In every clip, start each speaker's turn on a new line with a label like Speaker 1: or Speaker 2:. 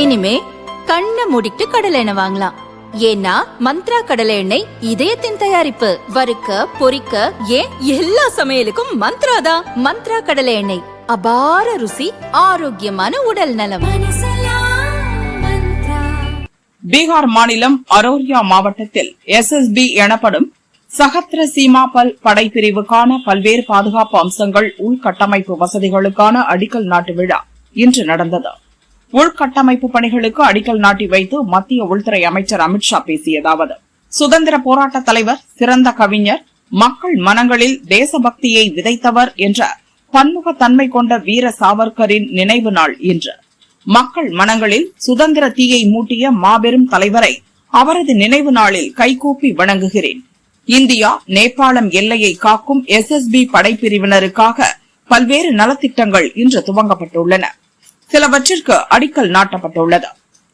Speaker 1: இனிமே கண்ணை மூடிட்டு கடலை எண்ணெய் வாங்கலாம். ஏன்னா மந்த்ரா கடலை எண்ணெய் இதயத்தின் தயாரிப்பு. வறுக்க பொரிக்க ஏன் எல்லா சமையலுக்கும் மந்த்ரா தான். மந்த்ரா கடலை எண்ணெய், அபார ருசி, ஆரோக்கியமான உடல் நலம்.
Speaker 2: பீகார் மாநிலம் அரோரியா மாவட்டத்தில் SSB எனப்படும் சகத்ர சீமா பல் படைப்பிரிவுக்கான பல்வேறு பாதுகாப்பு அம்சங்கள் உள்கட்டமைப்பு வசதிகளுக்கான அடிக்கல் நாட்டு விழா இன்று நடந்தது. உள்கட்டமைப்பு பணிகளுக்கு அடிக்கல் நாட்டி வைத்து மத்திய உள்துறை அமைச்சர் அமித்ஷா பேசியதாவது: சுதந்திர போராட்ட தலைவர், சிறந்த கவிஞர், மக்கள் மனங்களில் தேசபக்தியை விதைத்தவர் என்ற பன்முகத்தன்மை கொண்ட வீர சாவர்கரின் நினைவு நாள் இன்று. மக்கள் மனங்களில் சுதந்திர தீயை மூட்டிய மாபெரும் தலைவரை அவரது நினைவு நாளில் கைகூப்பி வணங்குகிறேன். இந்தியா நேபாளம் எல்லையை காக்கும் SSB படைப்பிரிவினருக்காக பல்வேறு நலத்திட்டங்கள் இன்று துவங்கப்பட்டுள்ளன. சிலவற்றிற்கு அடிக்கல் நாட்டப்பட்டுள்ளது.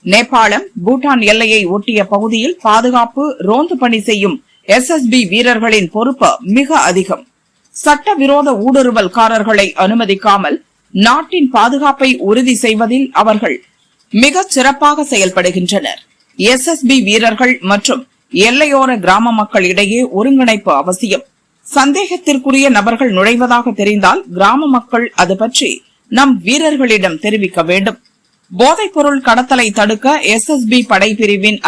Speaker 2: நேபாளம் பூட்டான் எல்லையை ஒட்டிய பகுதியில் பாதுகாப்பு ரோந்து பணி செய்யும் SSB வீரர்களின் பொறுப்பு மிக அதிகம். சட்டவிரோத ஊடுருவல்காரர்களை அனுமதிக்காமல் நாட்டின் பாதுகாப்பை உறுதி செய்வதில் அவர்கள் மிகச் சிறப்பாக செயல்படுகின்றனர். SSB வீரர்கள் மற்றும் எல்லையோர கிராம மக்கள் இடையே ஒருங்கிணைப்பு அவசியம். சந்தேகத்திற்குரிய நபர்கள் நுழைவதாக தெரிந்தால் கிராம மக்கள் அது பற்றி நம் வீரர்களிடம் தெரிவிக்க வேண்டும். போதைப்பொருள் கடத்தலை தடுக்க SSB படைப்பிரிவின்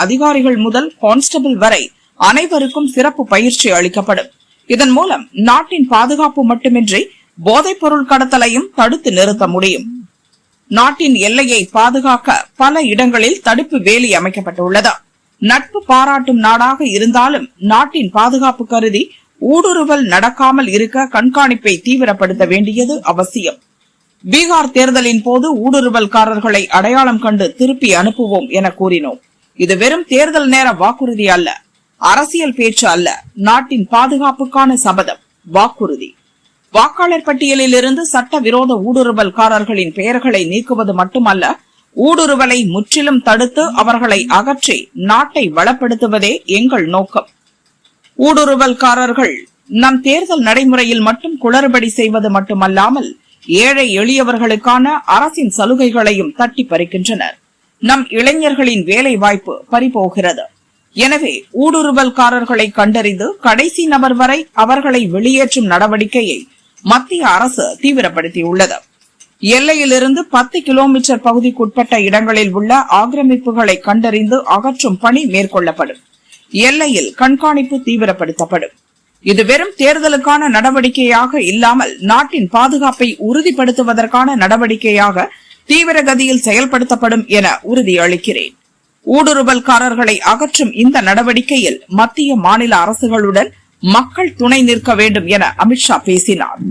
Speaker 2: அதிகாரிகள் முதல் கான்ஸ்டபிள் வரை அனைவருக்கும் சிறப்பு பயிற்சி அளிக்கப்படும். இதன் மூலம் நாட்டின் பாதுகாப்பு மட்டுமின்றி போதைப்பொருள் கடத்தலையும் தடுத்து நிறுத்த முடியும். நாட்டின் எல்லையை பாதுகாக்க பல இடங்களில் தடுப்பு வேலி அமைக்கப்பட்டுள்ளது. நட்பு பாராட்டும் நாடாக இருந்தாலும் நாட்டின் பாதுகாப்பு கருதி ஊடுருவல் நடக்காமல் இருக்க கண்காணிப்பை தீவிரப்படுத்த வேண்டியது அவசியம். பீகார் தேர்தலின் போது ஊடுருவல்காரர்களை அடையாளம் கண்டு திருப்பி அனுப்புவோம் என கூறினோம். இது வெறும் தேர்தல் நேர வாக்குறுதி அல்ல, அரசியல் பேச்சு அல்ல, நாட்டின் பாதுகாப்புக்கான சபதம், வாக்குறுதி. வாக்காளர் பட்டியலில் இருந்து சட்டவிரோத ஊடுருவல்காரர்களின் பெயர்களை நீக்குவது மட்டுமல்ல, ஊடுருவலை முற்றிலும் தடுத்து அவர்களை அகற்றி நாட்டை வளப்படுத்துவதே எங்கள் நோக்கம். ஊடுருவல்காரர்கள் நம் தேர்தல் நடைமுறையில் மட்டும் குளறுபடி செய்வது மட்டுமல்லாமல் ஏழை எளியவர்களுக்கான அரசின் சலுகைகளையும் தட்டி பறிக்கின்றனர். நம் இளைஞர்களின் வேலை வாய்ப்பு பறிபோகிறது. எனவே ஊடுருவல்காரர்களை கண்டறிந்து கடைசி நபர் வரை அவர்களை வெளியேற்றும் நடவடிக்கையை மத்திய அரசு தீவிரப்படுத்தியுள்ளது. எல்லையிலிருந்து 10 கிலோமீட்டர் பகுதிக்குட்பட்ட இடங்களில் உள்ள ஆக்கிரமிப்புகளை கண்டறிந்து அகற்றும் பணி மேற்கொள்ளப்படும். எல்லையில் கண்காணிப்பு தீவிரப்படுத்தப்படும். இது வெறும் தேர்தலுக்கான நடவடிக்கையாக இல்லாமல் நாட்டின் பாதுகாப்பை உறுதிப்படுத்துவதற்கான நடவடிக்கையாக தீவிரகதியில் செயல்படுத்தப்படும் என உறுதியளிக்கிறேன். ஊடுருவல்காரர்களை அகற்றும் இந்த நடவடிக்கையில் மத்திய மாநில அரசுகளுடன் மக்கள் துணை நிற்க வேண்டும் என அமித்ஷா பேசினார்.